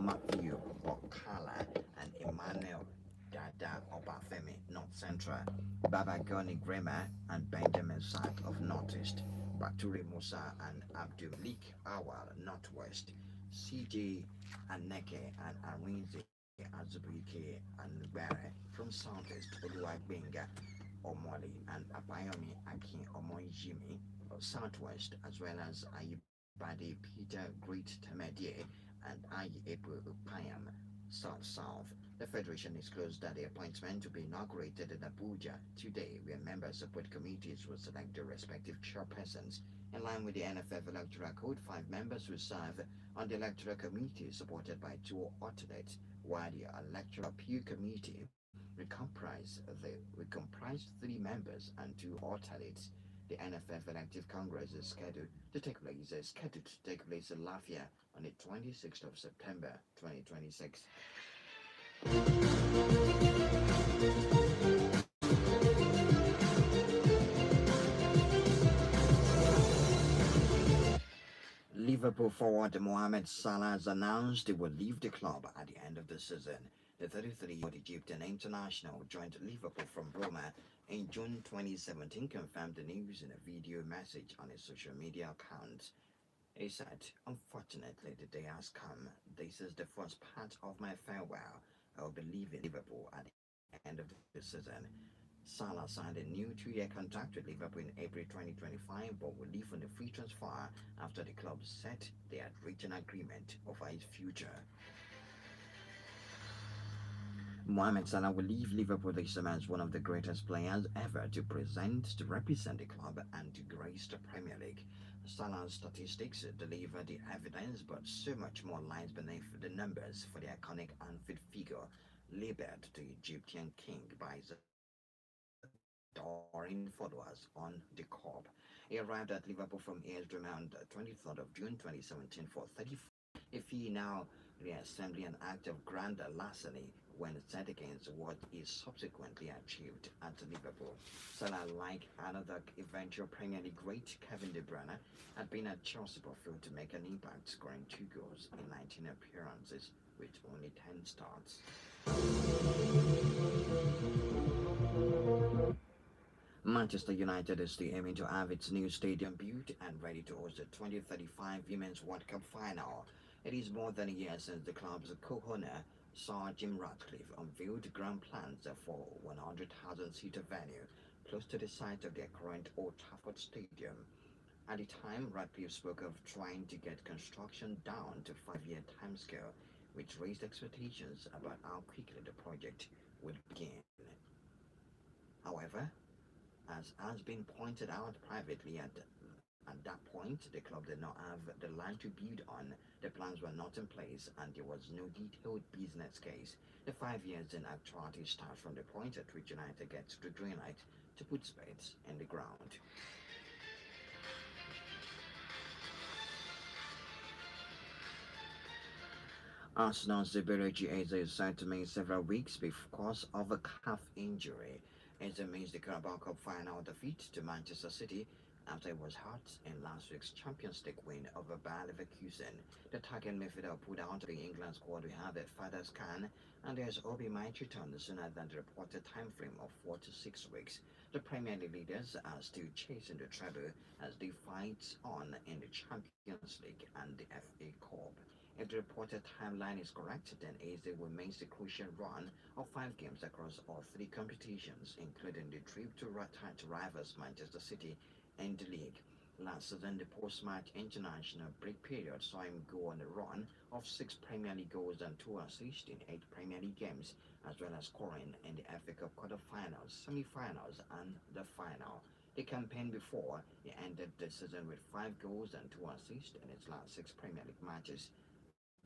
Matthew Bokala and Emmanuel Dada Obafemi, North Central, Babagoni Grema and Benjamin Sak of Northeast, Baturi Musa and Abdul Malik Awal, Northwest, CJ Aneke and Arinze Azubuike and Bare from Southeast, Oluwabenga Omoli and Abayomi Akin Omoijimi of Southwest, as well as Ayibade Peter Great Temedie and Ayi Ebu Upayam South. The Federation disclosed that the appointment to be inaugurated in Abuja today, where members of both committees will select their respective chairpersons. In line with the NFF Electoral Code, 5 members will serve on the Electoral Committee, supported by 2 alternates, while the Electoral Appeal Committee will comprise 3 members and 2 alternates. The NFF Elective Congress is scheduled to take place in Lafayette on the 26th of September 2026. Liverpool forward Mohamed Salah has announced he will leave the club at the end of the season. The 33-year-old Egyptian international joined Liverpool from Roma in June 2017, confirmed the news in a video message on his social media account. He said, "Unfortunately, the day has come. This is the first part of my farewell. I will be leaving Liverpool at the end of the season." Salah signed a new 2-year contract with Liverpool in April 2025, but will leave on a free transfer after the club said they had reached an agreement over his future. Mohamed Salah will leave Liverpool this summer as one of the greatest players ever to represent the club and to grace the Premier League. Salah's statistics deliver the evidence, but so much more lies beneath the numbers for the iconic Anfield figure, labeled the Egyptian king by his adoring followers on the court. He arrived at Liverpool from AS Roma on the 23rd of June 2017 for 34. If he now reassembly an act of grand larceny when set against what he subsequently achieved at Liverpool. Salah, like another eventual Premier League great Kevin De Bruyne, had been at Chelsea but failed to make an impact, scoring 2 goals in 19 appearances with only 10 starts. Manchester United is still aiming to have its new stadium built and ready to host the 2035 Women's World Cup final. It is more than a year since the club's co-owner, Sir Jim Ratcliffe, unveiled grand plans for 100,000-seater venue close to the site of their current Old Trafford Stadium. At the time, Ratcliffe spoke of trying to get construction down to 5-year timescale, which raised expectations about how quickly the project would begin. However, as has been pointed out privately at that point, the club did not have the land to build on, the plans were not in place, and there was no detailed business case. The 5 years in actuality start from the point at which United gets the green light to put spades in the ground. Arsenal's Zubelirigi Eze is said to miss several weeks because of a calf injury. Eze missed the Carabao Cup final defeat to Manchester City after it was hurt in last week's Champions League win over Bayer Leverkusen. The target midfielder pulled out the England squad we have a further scan, and there's Obi might return sooner than the reported time frame of 4 to 6 weeks. The Premier League leaders are still chasing the treble as they fight on in the Champions League and the FA Cup. If the reported timeline is correct, then Eze will make the crucial run of 5 games across all 3 competitions, including the trip to rivals Manchester City in the league. Last season, the post-match international break period saw him go on a run of 6 Premier League goals and 2 assists in 8 Premier League games, as well as scoring in the FA Cup quarter-finals, semi-finals, and the final. The campaign before, he ended the season with 5 goals and 2 assists in his last 6 Premier League matches.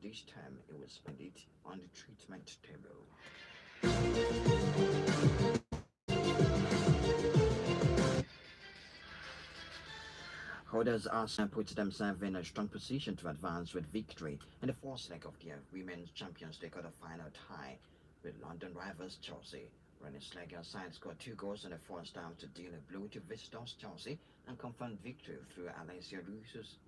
This time, he will spend it on the treatment table. Holders Arsenal put themselves in a strong position to advance with victory in the fourth leg of their Women's Champions League quarter-final tie with London rivals Chelsea. Renée Slager's side scored 2 goals in the first half to deal a blow to visitors Chelsea and confirm victory through Alessia Russo's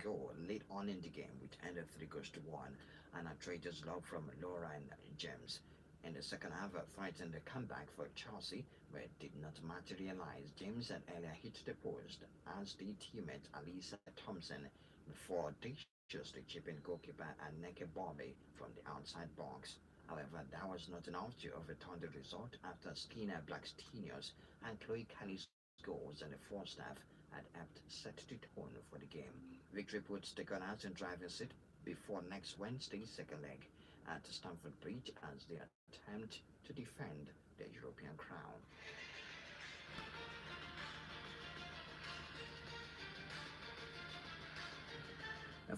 goal late on in the game, which ended 3 goals to 1. and a traitor's lob from Laura and James. In the second half, threatened a comeback for Chelsea, but it did not materialize. James had earlier hit the post, as did teammate Alisa Thompson, before dexterously chipping goalkeeper Anneke Bobby from the outside box. However, that was not enough to overturn the result after Skinner Blackstenius and Chloe Kelly's goals in the first half had helped set the tone for the game. Victory puts the Gunners in driving seat before next Wednesday's second leg at Stamford Bridge as they attempt to defend their European crown.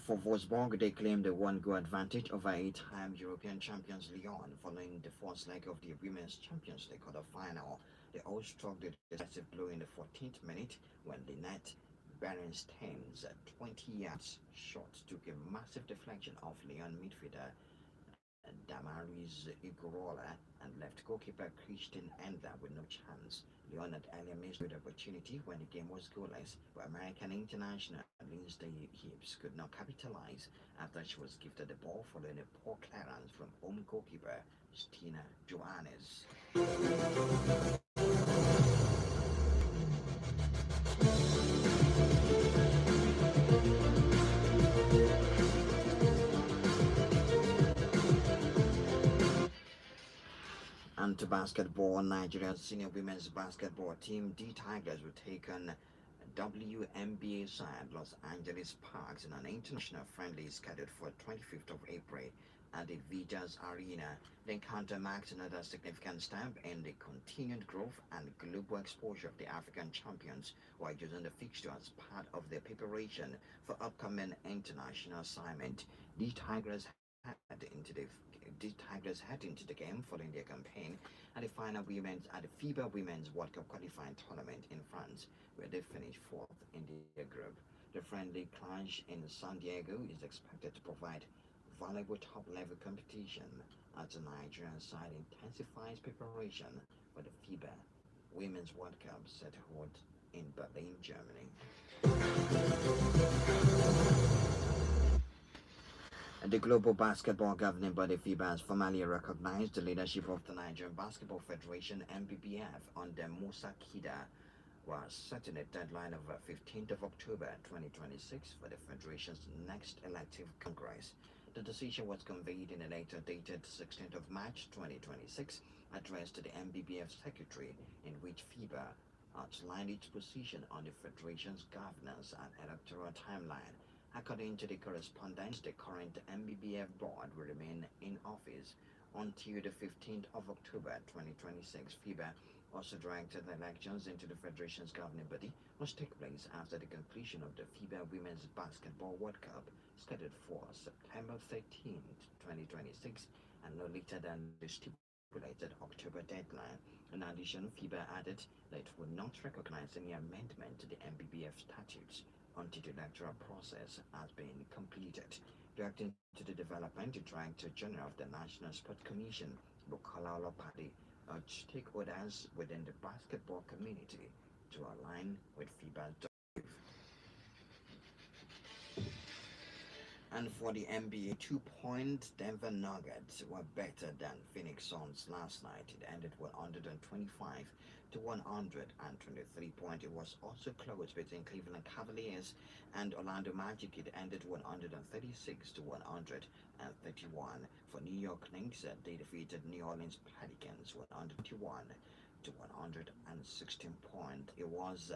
For Wolfsburg, they claimed a one-goal advantage over eight-time European champions Lyon following the first leg of the Women's Champions League quarter-final. They all struck the decisive blow in the 14th minute when Lynette Berenstein's 20 yards shot took a massive deflection off Lyon midfielder Damaris Igorola and left goalkeeper Christian Endler with no chance. Lyon had earlier missed the opportunity when the game was goalless, but American international Lindsay Hibbs could not capitalize after she was gifted the ball following a poor clearance from home goalkeeper Stina Johannes. And to basketball, Nigeria's senior women's basketball team, the Tigers, will take on WNBA side Los Angeles Sparks in an international friendly scheduled for 25th of April at the Vidas Arena. The encounter marks another significant step in the continued growth and global exposure of the African champions, who are using the fixture as part of their preparation for upcoming international assignment. The Tigers head into the game following their campaign at the final women's at the FIBA Women's World Cup qualifying tournament in France, where they finished fourth in their group. The friendly clash in San Diego is expected to provide valuable top-level competition as the Nigerian side intensifies preparation for the FIBA Women's World Cup set to hold in Berlin, Germany. The global basketball governing body FIBA has formally recognized the leadership of the Nigerian Basketball Federation (NBBF) under Musa Kida, was setting a deadline of 15th of October 2026 for the Federation's next elective Congress. The decision was conveyed in a letter dated 16th of March 2026, addressed to the NBBF Secretary, in which FIBA outlined its position on the Federation's governance and electoral timeline. According to the correspondence, the current MBBF board will remain in office until the 15th of October 2026. FIBA also directed the elections into the Federation's governing body must take place after the conclusion of the FIBA Women's Basketball World Cup, scheduled for September 13th, 2026, and no later than the stipulated October deadline. In addition, FIBA added that it would not recognize any amendment to the MBBF statutes until the electoral process has been completed. Reacting to the development, the Director General of the National Sport Commission, Bukola Olopade, urged stakeholders within the basketball community to align with FIBA's directive. And for the NBA, 2 point Denver Nuggets were better than Phoenix Suns last night. It ended 125 to 123 points. It was also close between Cleveland Cavaliers and Orlando Magic. It ended 136 to 131. For New York Knicks, they defeated New Orleans Pelicans 121 to 116 points. It was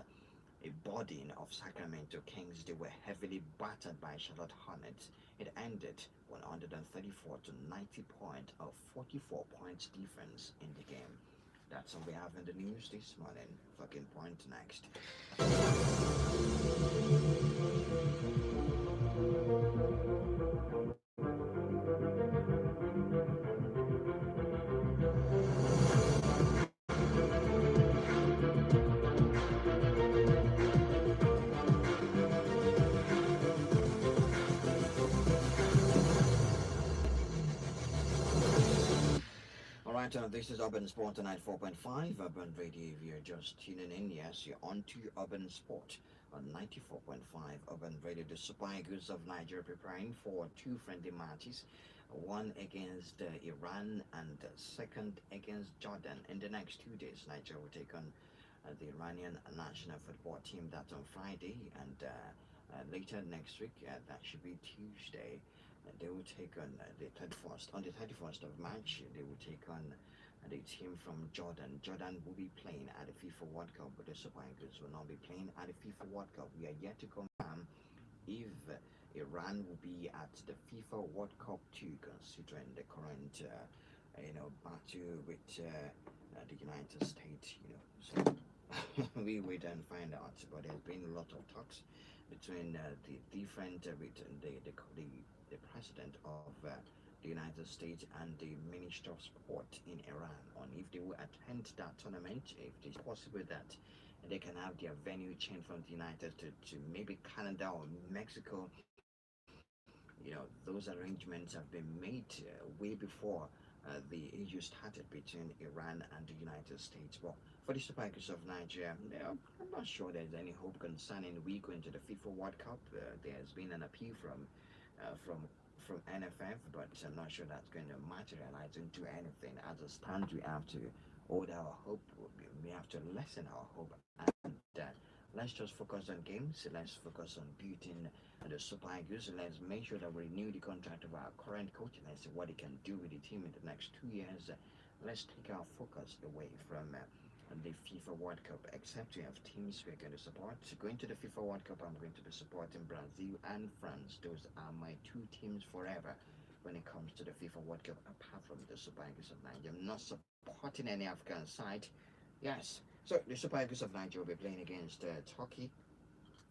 a boarding of Sacramento Kings. They were heavily battered by Charlotte Hornets. It ended 134 to 90 points, a 44 points difference in the game. That's all we have in the news this morning. Fucking point next. This is Urban Sport on 94.5 Urban Radio. If you're just tuning in, yes, you're on to Urban Sport on 94.5 Urban Radio. The Super Eagles of Nigeria preparing for two friendly matches one against Iran and second against Jordan. In the next 2 days, Nigeria will take on the Iranian national football team. That's on Friday, and later next week, that should be Tuesday. They will take on the 31st. On the 31st of March, they will take on the team from Jordan. Jordan will be playing at the FIFA World Cup, but the Super Eagles will not be playing at the FIFA World Cup. We are yet to confirm if Iran will be at the FIFA World Cup too, considering the current, battle with the United States. We wait and find out. But there's been a lot of talks between the different, with the president of the United States and the Minister of Sport in Iran on if they will attend that tournament, if it's possible that they can have their venue changed from the United to maybe Canada or Mexico. Those arrangements have been made way before the issue started between Iran and the United States. But for the Super Eagles of Nigeria, I'm not sure there's any hope concerning we going to the FIFA World Cup. There's been an appeal from NFF, but I'm not sure that's going to materialize into anything. As a stand, we have to hold our hope. We have to lessen our hope, and let's just focus on games. Let's focus on building the Super Eagles. Let's make sure that we renew the contract of our current coach and see what he can do with the team in the next 2 years. Let's take our focus away from the FIFA World Cup, except we have teams we're going to support. Going to the FIFA World Cup, I'm going to be supporting Brazil and France. Those are my two teams forever when it comes to the FIFA World Cup, apart from the Super Eagles of Nigeria. I'm not supporting any African side. Yes. So the Super Eagles of Nigeria will be playing against Turkey.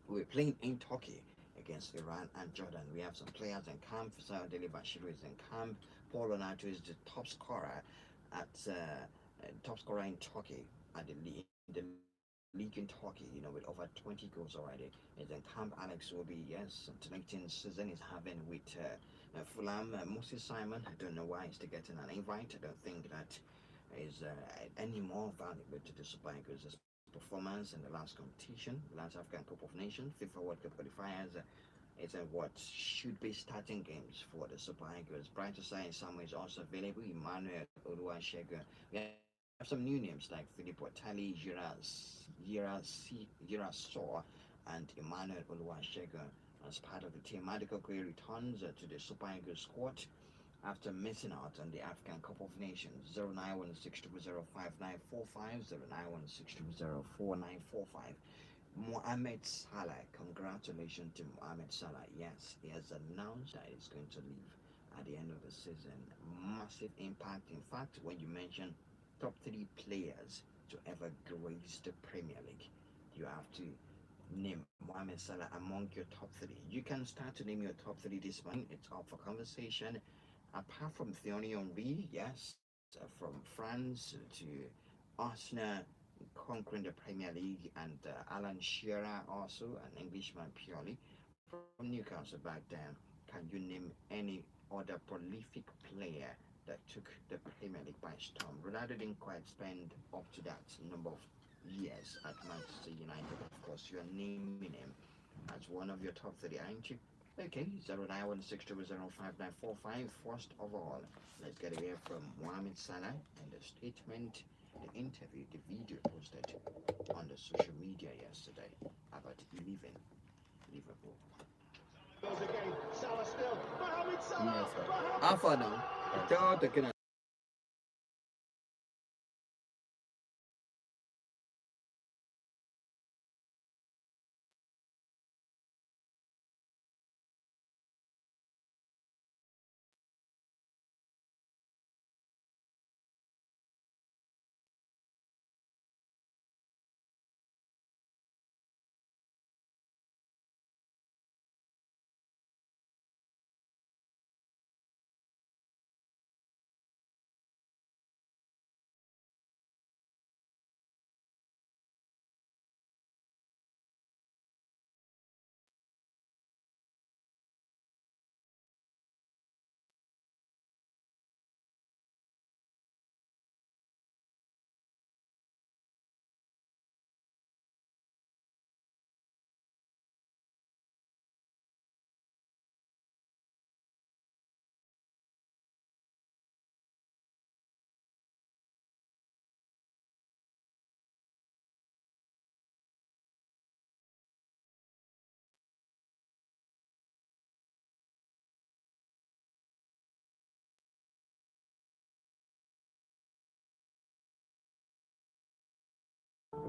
We're playing in Turkey against Iran and Jordan. We have some players in camp. Saadili Bashiru is in camp. Paul Onato is the top scorer in Turkey at the league in Turkey. With over 20 goals already. Is in camp. Alex will be alternating season is having with Fulham. Moses Simon. I don't know why he's still getting an invite. I don't think that is any more valuable to the Super Eagles' performance in the last competition, the last African Cup of Nations, FIFA World Cup qualifiers. It's what should be starting games for the Super Eagles. Bright Science Samuel is also available. Emmanuel Oluwasegun. We have some new names like Philip Otali, Girasor, and Emmanuel Oluwasegun as part of the team. Medical Query returns to the Super Eagles squad after missing out on the African Cup of Nations. 09162059945, 09162049945. Mohamed Salah, congratulations to Mohamed Salah. Yes, he has announced that he's going to leave at the end of the season. Massive impact. In fact, when you mention top 3 players to ever grace the Premier League, you have to name Mohamed Salah among your top 3. You can start to name your top 3 this month. It's up for conversation. Apart from Thierry Henry, yes, from France to Arsenal conquering the Premier League, and Alan Shearer, also an Englishman purely from Newcastle back then. Can you name any other prolific player that took the Premier League by storm? Ronaldo didn't quite spend up to that number of years at Manchester United. Of course, you're naming him as one of your top 3, aren't you? Okay, 09162059945. First of all, let's get away from Mohamed Salah and the statement, the interview, the video posted on the social media yesterday about leaving Liverpool. Goes again, Salah still, Mohamed Salah, Alpha now,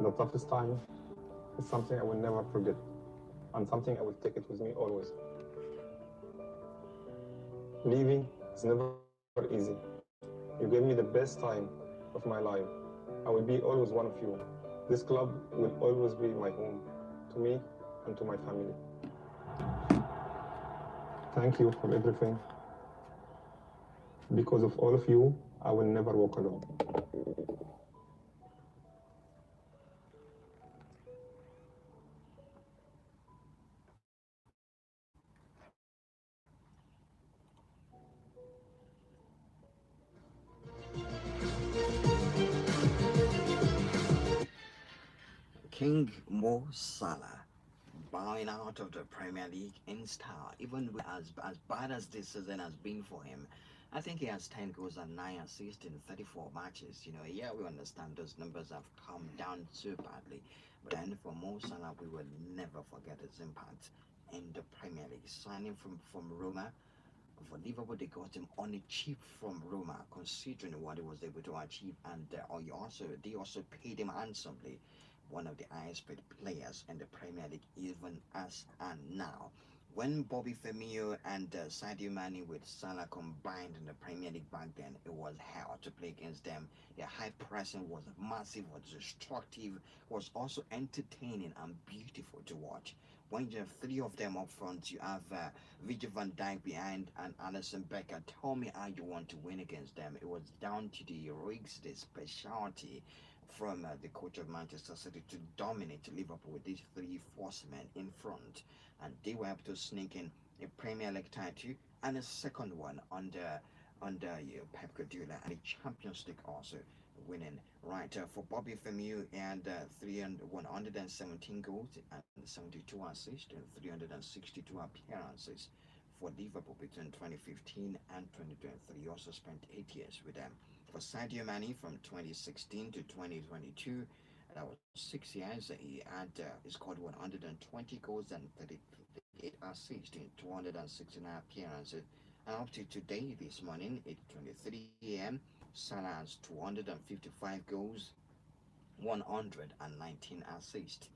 The toughest time is something I will never forget and something I will take it with me always. Leaving is never easy. You gave me the best time of my life. I will be always one of you. This club will always be my home to me and to my family. Thank you for everything. Because of all of you, I will never walk alone. King Mo Salah bowing out of the Premier League in style, even with as bad as this season has been for him. I think he has 10 goals and 9 assists in 34 matches. Yeah, we understand those numbers have come down so badly. But then for Mo Salah, we will never forget his impact in the Premier League. Signing from Roma, for Liverpool, they got him on a cheap from Roma, considering what he was able to achieve, and they also paid him handsomely. One of the highest paid players in the Premier League, even as and now. When Bobby Firmino and Sadio Mane with Salah combined in the Premier League back then, it was hell to play against them. Their high pressing was massive, was destructive, was also entertaining and beautiful to watch. When you have three of them up front, you have Virgil van Dijk behind and Alisson Becker. Tell me how you want to win against them. It was down to the heroics, the specialty from the coach of Manchester City to dominate Liverpool with these three forcemen in front, and they were able to sneak in a Premier League title and a second one under Pep Guardiola, and a Champions League also winning. Right, for Bobby Firmino and 117 goals and 72 assists and 362 appearances for Liverpool between 2015 and 2023. He also spent 8 years with them. For Sadio Mane from 2016 to 2022, that was 6 years. He scored 120 goals and 38 assists in 269 appearances. And up to today, this morning, 8:23 a.m., Salah has 255 goals, 119 assists,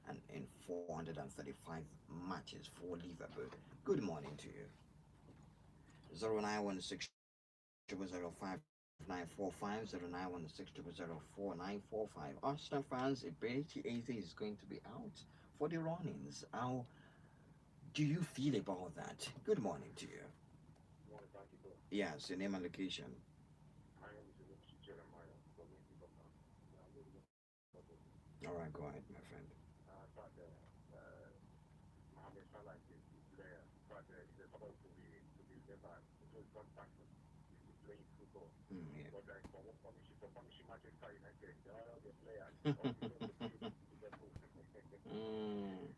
and in 435 matches for Liverpool. Good morning to you. 0916005945, 0916004945. Arsenal fans, Ability Eze is going to be out for the runnings. How do you feel about that? Good morning to you. Yes, your name and location. All right, go ahead, my friend. Mm.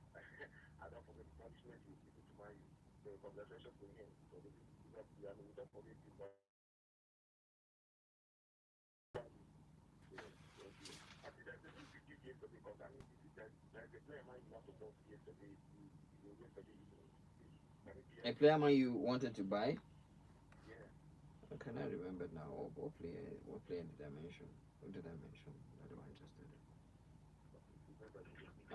A player man you wanted to buy? I cannot remember now. What player did I mention? Who did I mention that you were interested in?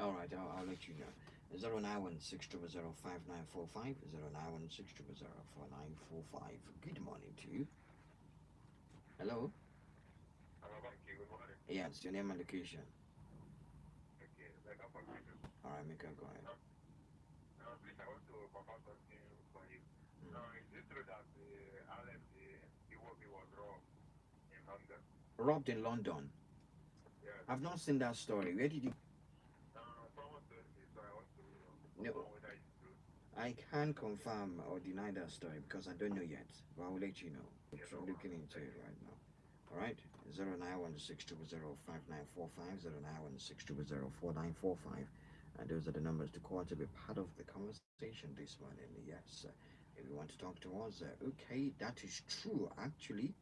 All right, I'll let you know. 0916005945, 0916004945. Good morning to you. Hello? Yes, your name and location. All right, Mika, go ahead. Robbed in London. I've not seen that story. Where did you? No, I can't confirm or deny that story because I don't know yet. But I will let you know. I'm looking into it right now. All right, 0916005945, 0916004945, and those are the numbers to call to be part of the conversation this morning. Yes, if you want to talk to us, okay, that is true actually.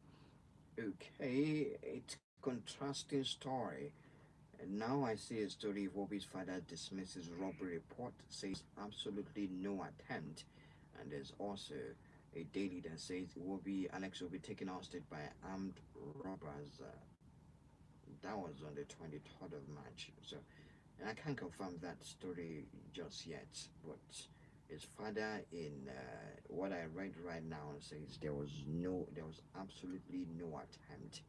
Okay, it's contrasting story. And now I see a story of Bobby's father dismisses robbery report, says absolutely no attempt. And there's also a daily that says Alex will be taken hostage by armed robbers. That was on the 23rd of March. So, and I can't confirm that story just yet, but his father, in what I read right now, says there was absolutely no attempt.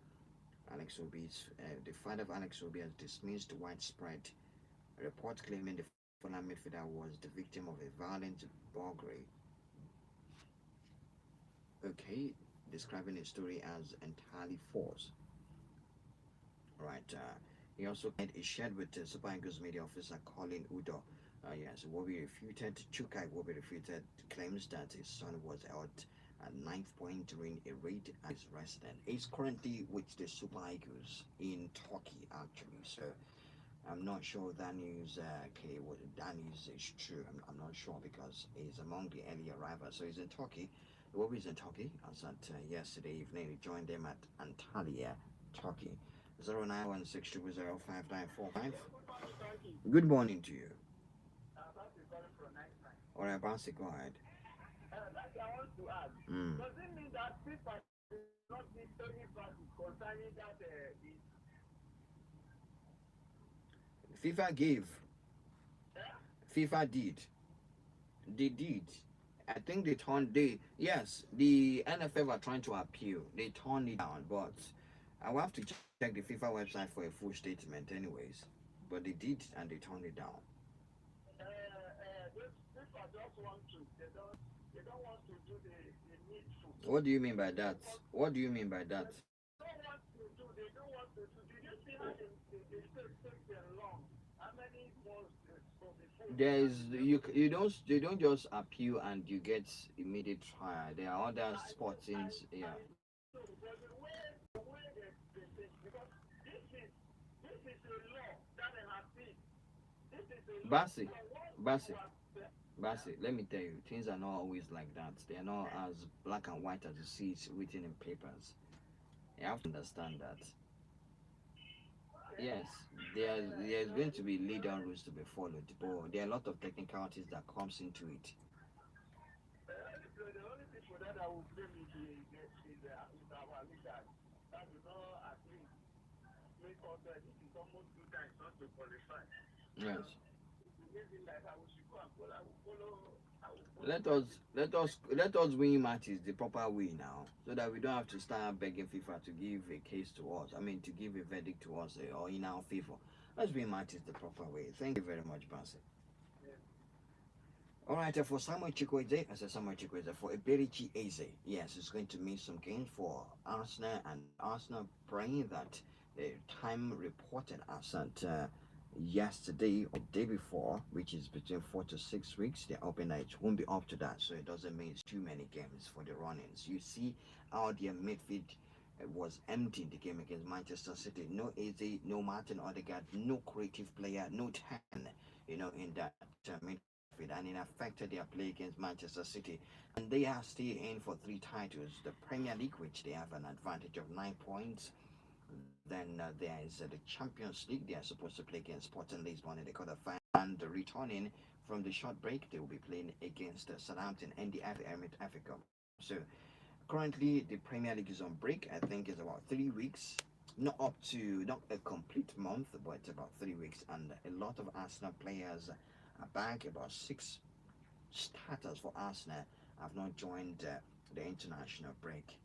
The father of Alex Obi has dismissed widespread reports claiming the former midfielder was the victim of a violent burglary. Okay, describing his story as entirely false. Right. He also he shared with Super Eagles media officer Colin Udo. Yes, Wobby refuted, Chukai Wobby refuted claims that his son was held at ninth point during a raid at his residence. He's currently with the Super Eagles in Turkey, actually. So I'm not sure that news, what that news is true. I'm not sure because he's among the early arrivals. So he's in Turkey. Wobby's in Turkey. As at yesterday evening, he joined them at Antalya, Turkey. 0916005945. Good morning to you. All right, Bouncy, go ahead. That I want to ask. Does it mean that FIFA did not give any practice concerning that FIFA gave. eh? FIFA did. They did. I think yes, the NFF are trying to appeal. They turned it down, but I will have to check the FIFA website for a full statement, anyways. But they did, and they turned it down. FIFA just want to. They don't want to do the needful. What do you mean by that? What do you mean by that? They don't want to do. Did you see how they take them long? How many months for before? There is you don't just appeal and you get immediate trial. There are other sports in yeah. So, but the way they think, because this is a law that they have seen. This is a law. Basi, Once Basi, Basi, let me tell you, things are not always like that. They are not as black and white as you see it written in papers. You have to understand that. Yes, there's going to be legal rules to be followed, but there are a lot of technicalities that comes into it. the only people that I will blame is our leaders that do not at least make us this is almost 2 times not to qualify. Yes. Maybe like I will go and follow. Let us win matches the proper way now, so that we don't have to start begging FIFA to give a case to us. I mean, to give a verdict to us or in our favor. Let's win matches the proper way. Thank you very much, Bansi. Yeah. All right, for Samuel Chikweze, I said Samuel Chikweze for Eberichi Eze. Yes, it's going to mean some gains for Arsenal, and Arsenal praying that the time reported as at yesterday or day before, which is between 4 to 6 weeks, they're hoping that it won't be up to that. So it doesn't mean it's too many games for the run-ins. You see how their midfield was empty in the game against Manchester City. No Eze, no Martin Odegaard, no creative player, no 10, in that midfield, and it affected their play against Manchester City. And they are still in for 3 titles: the Premier League, which they have an advantage of 9 points. Then there is the Champions League. They are supposed to play against Sporting Lisbon in the quarterfinal. And returning from the short break, they will be playing against Southampton in the Africa. So currently, the Premier League is on break. I think it's about 3 weeks, not a complete month, but it's about 3 weeks. And a lot of Arsenal players are back. About 6 starters for Arsenal have not joined the international break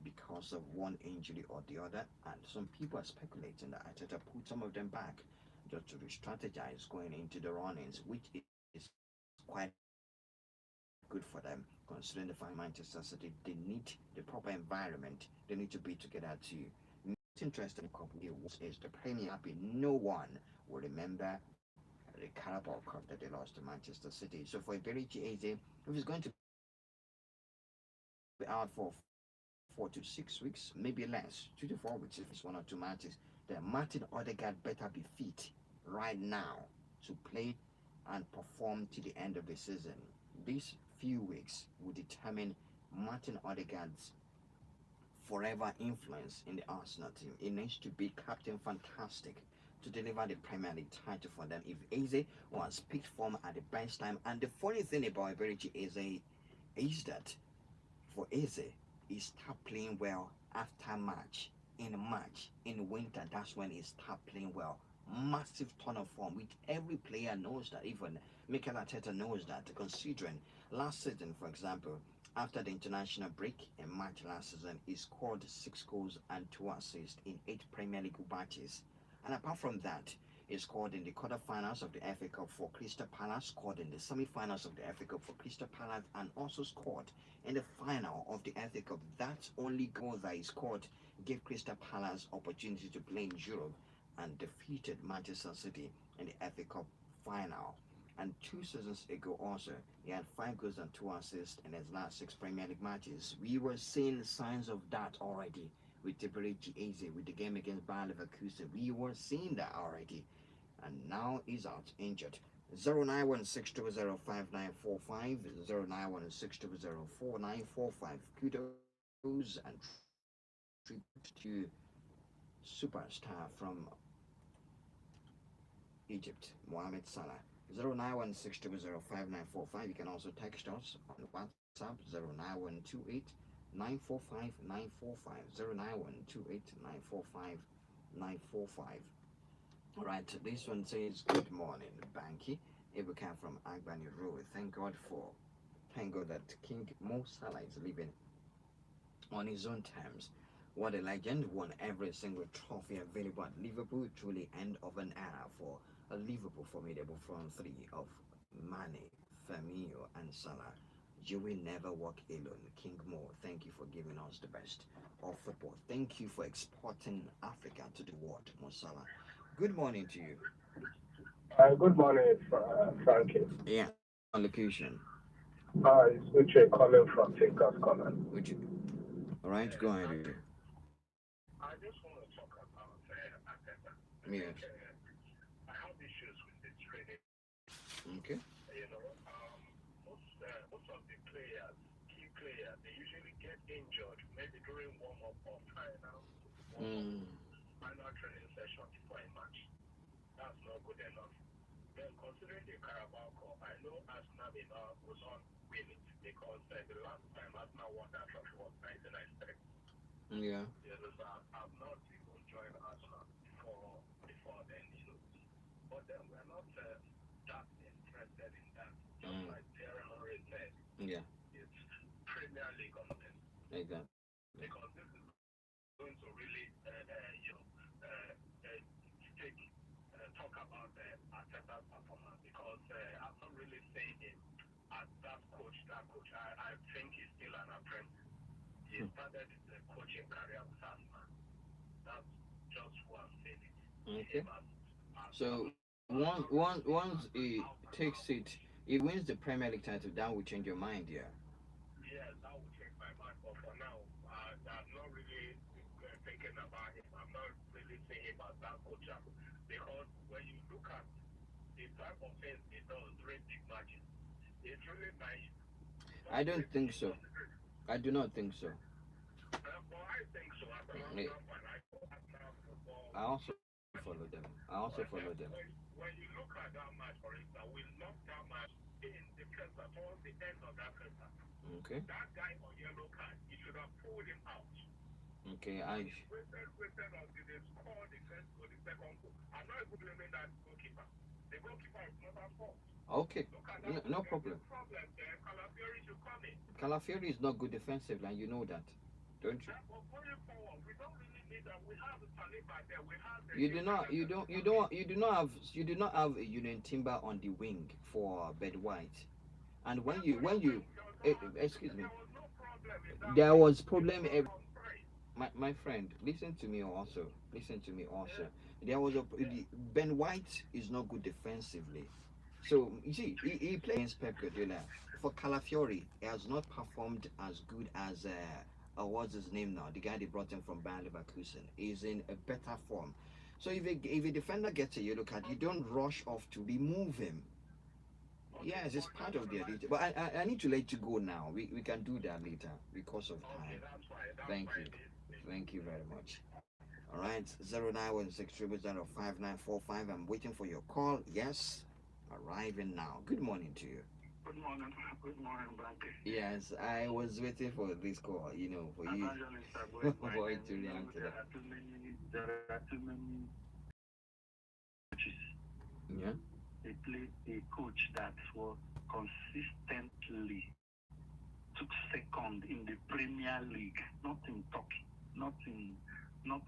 because of one injury or the other, and some people are speculating that Arteta put some of them back just to re-strategize going into the run-ins, which is quite good for them, considering the fact Manchester City, they need the proper environment, they need to be together too. Most interesting cup is the Premier Happy. No one will remember the Carabao Cup that they lost to Manchester City. So for Iberichi Eze, if he's going to be out for 4 to 6 weeks, maybe less, 2 to 4 weeks if it's 1 or 2 matches, then Martin Odegaard better be fit right now to play and perform to the end of the season. These few weeks will determine Martin Odegaard's forever influence in the Arsenal team. He needs to be captain fantastic to deliver the Premier League title for them. If Eze was picked form at the best time, and the funny thing about Iberichi Eze is that for Eze, he start playing well after match. in March, in winter, that's when he start playing well. Massive ton of form, which every player knows that. Even Mikel Arteta knows that. Considering last season, for example, after the international break in March last season, he scored 6 goals and 2 assists in 8 Premier League matches. And apart from that, he scored in the quarterfinals of the FA Cup for Crystal Palace, scored in the semi-finals of the FA Cup for Crystal Palace, and also scored in the final of the FA Cup. That only goal that he scored gave Crystal Palace opportunity to play in Europe and defeated Manchester City in the FA Cup final. And 2 seasons ago also, he had 5 goals and 2 assists in his last 6 Premier League matches. We were seeing signs of that already with Tiberici Eze, with the game against Bayer Leverkusen. We were seeing that already. And now he's out injured. 09162059945, 09162049945. Kudos and tribute to superstar from Egypt, Mohamed Salah. 09162059945. You can also text us on WhatsApp 09128945945, 09128945945. All right, this one says, "Good morning, Banky. Ibuka from Agbani Road. Thank God that King Mo Salah is living on his own terms. What a legend, won every single trophy available at Liverpool. Truly end of an era for a Liverpool formidable front three of Mane, Firmino, and Salah. You will never walk alone. King Mo, thank you for giving us the best of football. Thank you for exporting Africa to the world, Mo Salah. Good morning to you." Good morning, Frankie. Yeah, on location. It's Uche calling from Tinker's Corner. Would you? All right, go ahead. Uche. I just want to talk about Arteta. Yes. I have issues with the training. Okay. You know, most of the players, key players, they usually get injured maybe during warm-up or Mm. final training session before a match. That's not good enough. Then considering the Carabao Cup, I know Arsenal will not win it because the last time Arsenal won that trophy was 1993. Yeah. So I've not even joined Arsenal before then, But then we're not that interested in that. Just like Thierry Henry said, Yeah. it's Premier League on this. Exactly. Because this is going to really, talk about Arteta's performance. Because I'm not really saying him as that coach. I think he's still an apprentice. He started his coaching career with Arsenal. That's just who I'm saying it. Okay. So once he takes it, he wins the Premier League title. That will change your mind, yeah. Yes, that would change my mind. But for now, I'm not really thinking about him. I'm not really seeing him as that coach. Because when you look at the type of things he does during big matches, it's really nice. I don't think so. I do not think so. But I think so. As an Yeah. Arsenal fan, I know Arsenal football. I also follow them. When you look at that match, for instance, we lost that match in the first half, towards the end of that first half. Okay. That guy on yellow card, he should have pulled him out. Okay. Waited until they scored the first goal, the second goal. I'm not even blaming that goalkeeper. The goalkeeper is not at fault. Okay. Look at that. No problem. Problem there. Calafiori should come in. Calafiori is not good defensively, and you know that, don't you? But going forward, we don't really need that. We have Saliba there. We have the You do not have a Union Timber on the wing for Ben White, and excuse me, There was no problem in that. there was problem. My friend, listen to me also. There was Ben White is not good defensively. So you see, he played against Pep Guardiola. For Calafiori, he has not performed as good as what's his name now? The guy they brought him from Bayer Leverkusen. He's in a better form. So if a defender gets a yellow card, you don't rush off to remove him. Yes, it's part of the ability. But I need to let you go now. We can do that later because of time. Thank you. Thank you very much. All right, 09160059945. I'm waiting for your call. Yes, arriving now. Good morning to you. Good morning. Good morning, Banky. Yes, I was waiting for this call, for you, Evangelist Abu is my for name. it to react to that. There are too many coaches. Yeah. They played a coach that was consistently took second in the Premier League, not in Turkey, not in not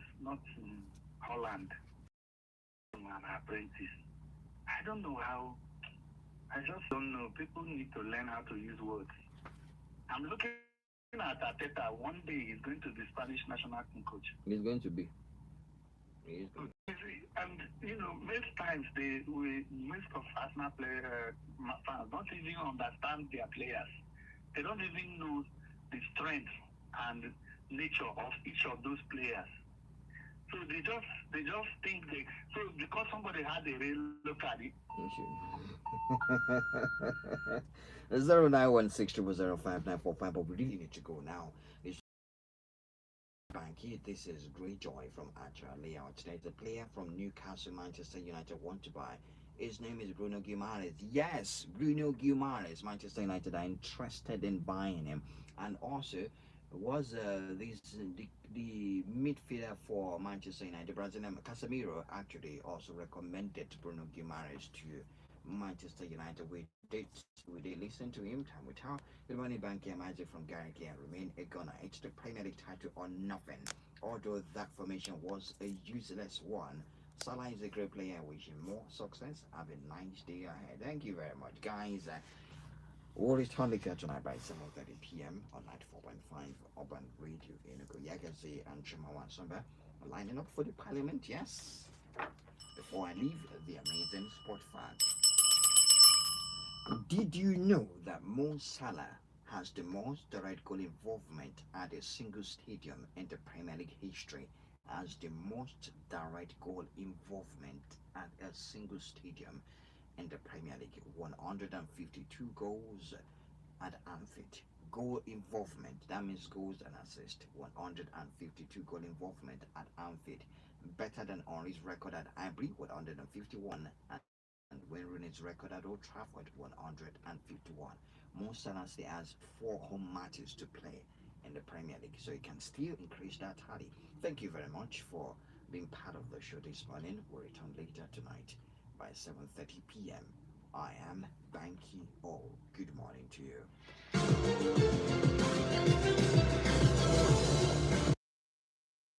in Holland. An apprentice. I don't know how. I just don't know. People need to learn how to use words. I'm looking at Ateta. One day he's going to be Spanish national team coach. He's going to be. He is going. And most times most of Arsenal fans don't even understand their players. They don't even know the strength and nature of each of those players. So they just think because somebody had a real card. 0916005945, but we really need to go now. It's Banky, this is Great Joy from Aja Layout. There's a player from Newcastle, Manchester United want to buy. His name is Bruno Guimaraes. Yes, Bruno Guimaraes. Manchester United are interested in buying him. And also, was the midfielder for Manchester United, Brazilian Casemiro, actually also recommended Bruno Guimaraes to Manchester United. We did listen to him, time will tell. Good morning, Banky. Magic from Gary K. Remain a gunner. It's the Premier League title or nothing. Although that formation was a useless one, Salah is a great player. Wishing more success. Have a nice day ahead. Thank you very much, guys. We'll return later tonight by 7:30 p.m. on 94.5 Urban Radio Enugu. Yagazi and Chimawan Samba lining up for the Parliament. Yes. Before I leave, the amazing sport fact. Did you know that Mo Salah has the most direct goal involvement at a single stadium in the Premier League history? Has the most direct goal involvement at a single stadium in the Premier League. 152 goals at Anfield. Goal involvement, that means goals and assists. 152 goal involvement at Anfield. Better than Henry's record at Highbury, 151, and Wayne Rooney's record at Old Trafford, 151. Mo Salah still has 4 home matches to play in the Premier League, so he can still increase that tally. Thank you very much for being part of the show this morning. We'll return later tonight by 7:30 p.m. I am Banky O. Good morning to you.